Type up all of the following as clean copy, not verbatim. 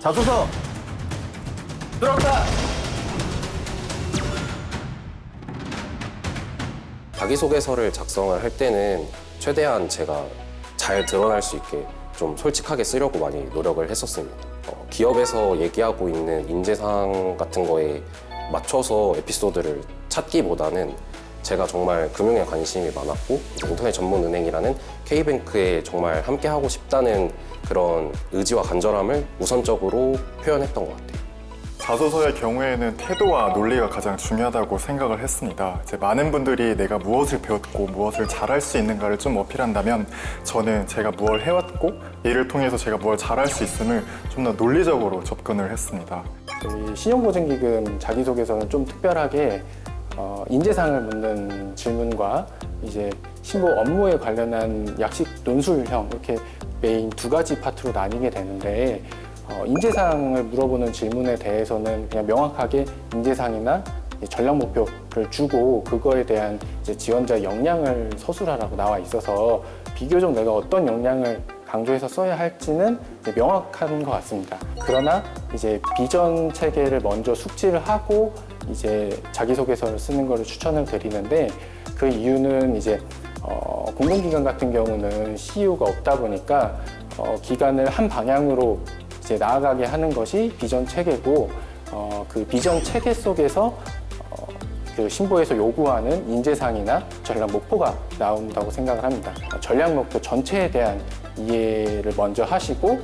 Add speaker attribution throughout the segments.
Speaker 1: 자소서 들어간다.
Speaker 2: 자기소개서를 작성을 할 때는 최대한 제가 잘 드러날 수 있게 좀 솔직하게 쓰려고 많이 노력을 했었습니다. 기업에서 얘기하고 있는 인재상 같은 거에 맞춰서 에피소드를 찾기보다는 제가 정말 금융에 관심이 많았고 인터넷 전문 은행이라는 K뱅크에 정말 함께 하고 싶다는 그런 의지와 간절함을 우선적으로 표현했던 것 같아요.
Speaker 3: 자소서의 경우에는 태도와 논리가 가장 중요하다고 생각을 했습니다. 이제 많은 분들이 내가 무엇을 배웠고 무엇을 잘할 수 있는가를 좀 어필한다면 저는 제가 무엇을 해왔고 이를 통해서 제가 무엇을 잘할 수 있음을 좀 더 논리적으로 접근을 했습니다.
Speaker 4: 저희 신용보증기금 자기소개서는 좀 특별하게 인재상을 묻는 질문과 이제 신고 업무에 관련한 약식 논술형 이렇게 메인 두 가지 파트로 나뉘게 되는데 인재상을 물어보는 질문에 대해서는 그냥 명확하게 인재상이나 전략 목표를 주고 그거에 대한 이제 지원자 역량을 서술하라고 나와 있어서 비교적 내가 어떤 역량을 강조해서 써야 할지는 이제 명확한 것 같습니다. 그러나 이제 비전 체계를 먼저 숙지를 하고 이제 자기소개서를 쓰는 것을 추천을 드리는데 그 이유는 이제 공공기관 같은 경우는 CEO가 없다 보니까 기관을 한 방향으로 이제 나아가게 하는 것이 비전 체계고 그 비전 체계 속에서 그 신보에서 요구하는 인재상이나 전략 목표가 나온다고 생각을 합니다. 전략 목표 전체에 대한 이해를 먼저 하시고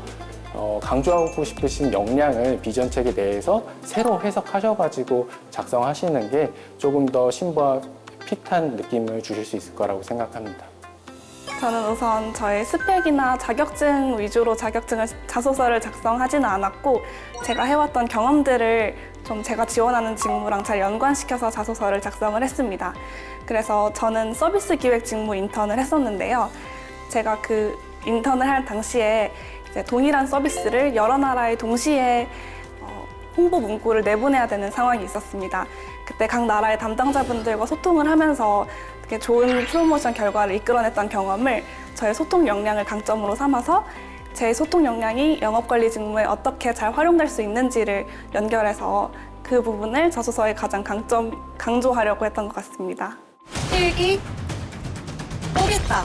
Speaker 4: 강조하고 싶으신 역량을 비전 체계 내에서 새로 해석하셔가지고 작성하시는 게 조금 더 신보와 핏한 느낌을 주실 수 있을 거라고 생각합니다.
Speaker 5: 저는 우선 저의 스펙이나 자격증 위주로 자소서를 작성하지는 않았고 제가 해왔던 경험들을 좀 제가 지원하는 직무랑 잘 연관시켜서 자소서를 작성을 했습니다. 그래서 저는 서비스 기획 직무 인턴을 했었는데요. 제가 그 인턴을 할 당시에 이제 동일한 서비스를 여러 나라에 동시에 홍보 문구를 내보내야 되는 상황이 있었습니다. 그때 각 나라의 담당자분들과 소통을 하면서 되게 좋은 프로모션 결과를 이끌어냈던 경험을 저의 소통 역량을 강점으로 삼아서 제 소통 역량이 영업관리 직무에 어떻게 잘 활용될 수 있는지를 연결해서 그 부분을 자소서에 가장 강조하려고 했던 것 같습니다.
Speaker 6: 필기 보겠다.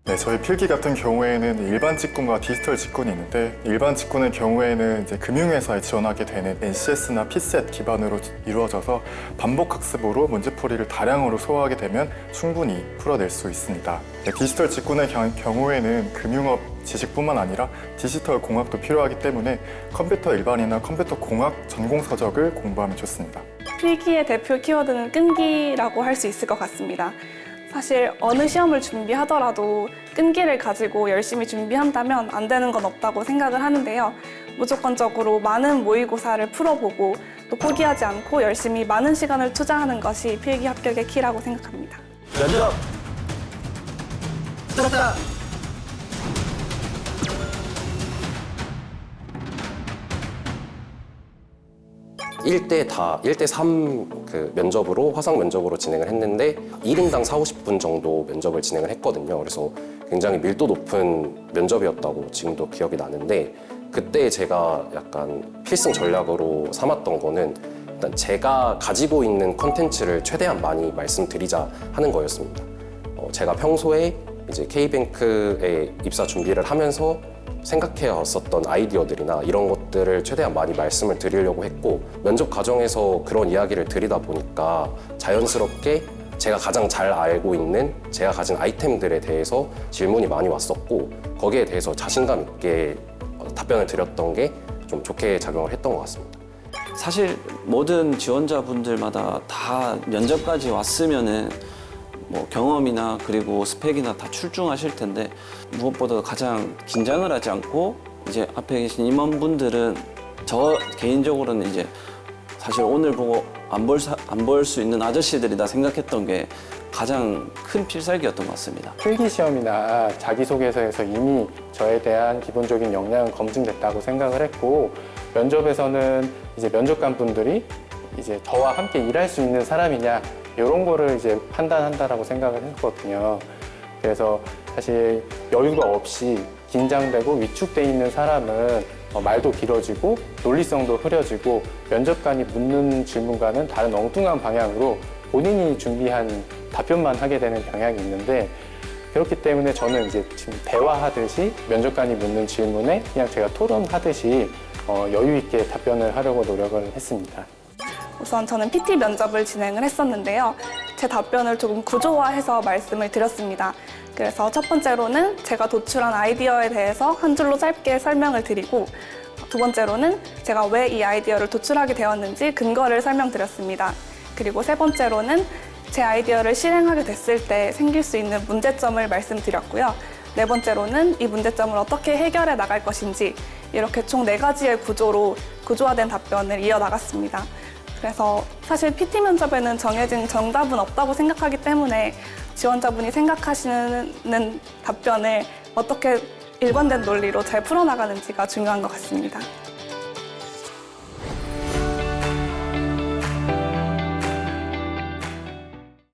Speaker 3: 네, 저희 필기 같은 경우에는 일반 직군과 디지털 직군이 있는데 일반 직군의 경우에는 이제 금융회사에 지원하게 되는 NCS나 PSET 기반으로 이루어져서 반복 학습으로 문제풀이를 다량으로 소화하게 되면 충분히 풀어낼 수 있습니다. 네, 디지털 직군의 경우에는 금융업 지식뿐만 아니라 디지털 공학도 필요하기 때문에 컴퓨터 일반이나 컴퓨터 공학 전공 서적을 공부하면 좋습니다.
Speaker 5: 필기의 대표 키워드는 끈기라고 할 수 있을 것 같습니다. 사실 어느 시험을 준비하더라도 끈기를 가지고 열심히 준비한다면 안 되는 건 없다고 생각을 하는데요. 무조건적으로 많은 모의고사를 풀어보고 또 포기하지 않고 열심히 많은 시간을 투자하는 것이 필기 합격의 키라고 생각합니다.
Speaker 1: 면접 들었다.
Speaker 2: 일대 3 그 면접으로 화상 면접으로 진행을 했는데 1인당 40-50분 정도 면접을 진행을 했거든요. 그래서 굉장히 밀도 높은 면접이었다고 지금도 기억이 나는데 그때 제가 약간 필승 전략으로 삼았던 거는 일단 제가 가지고 있는 콘텐츠를 최대한 많이 말씀드리자 하는 거였습니다. 제가 평소에 이제 K뱅크에 입사 준비를 하면서 생각해왔었던 아이디어들이나 이런 것들을 최대한 많이 말씀을 드리려고 했고 면접 과정에서 그런 이야기를 드리다 보니까 자연스럽게 제가 가장 잘 알고 있는 제가 가진 아이템들에 대해서 질문이 많이 왔었고 거기에 대해서 자신감 있게 답변을 드렸던 게 좀 좋게 작용을 했던 것 같습니다.
Speaker 7: 사실 모든 지원자분들마다 다 면접까지 왔으면은 뭐 경험이나 그리고 스펙이나 다 출중하실 텐데 무엇보다 가장 긴장을 하지 않고 이제 앞에 계신 임원분들은 저 개인적으로는 이제 사실 오늘 보고 안 볼 수 있는 아저씨들이다 생각했던 게 가장 큰 필살기였던 것 같습니다.
Speaker 4: 필기 시험이나 자기소개서에서 이미 저에 대한 기본적인 역량은 검증됐다고 생각을 했고 면접에서는 이제 면접관 분들이 이제 저와 함께 일할 수 있는 사람이냐 이런 거를 이제 판단한다라고 생각을 했거든요. 그래서 사실 여유가 없이 긴장되고 위축돼 있는 사람은 말도 길어지고 논리성도 흐려지고 면접관이 묻는 질문과는 다른 엉뚱한 방향으로 본인이 준비한 답변만 하게 되는 경향이 있는데, 그렇기 때문에 저는 이제 지금 대화하듯이 면접관이 묻는 질문에 그냥 제가 토론하듯이 여유 있게 답변을 하려고 노력을 했습니다.
Speaker 5: 우선 저는 PT 면접을 진행을 했었는데요. 제 답변을 조금 구조화해서 말씀을 드렸습니다. 그래서 첫 번째로는 제가 도출한 아이디어에 대해서 한 줄로 짧게 설명을 드리고, 두 번째로는 제가 왜 이 아이디어를 도출하게 되었는지 근거를 설명드렸습니다. 그리고 세 번째로는 제 아이디어를 실행하게 됐을 때 생길 수 있는 문제점을 말씀드렸고요. 네 번째로는 이 문제점을 어떻게 해결해 나갈 것인지, 이렇게 총 4가지의 구조로 구조화된 답변을 이어나갔습니다. 그래서 사실 PT 면접에는 정해진 정답은 없다고 생각하기 때문에 지원자분이 생각하시는 답변을 어떻게 일관된 논리로 잘 풀어나가는지가 중요한 것 같습니다.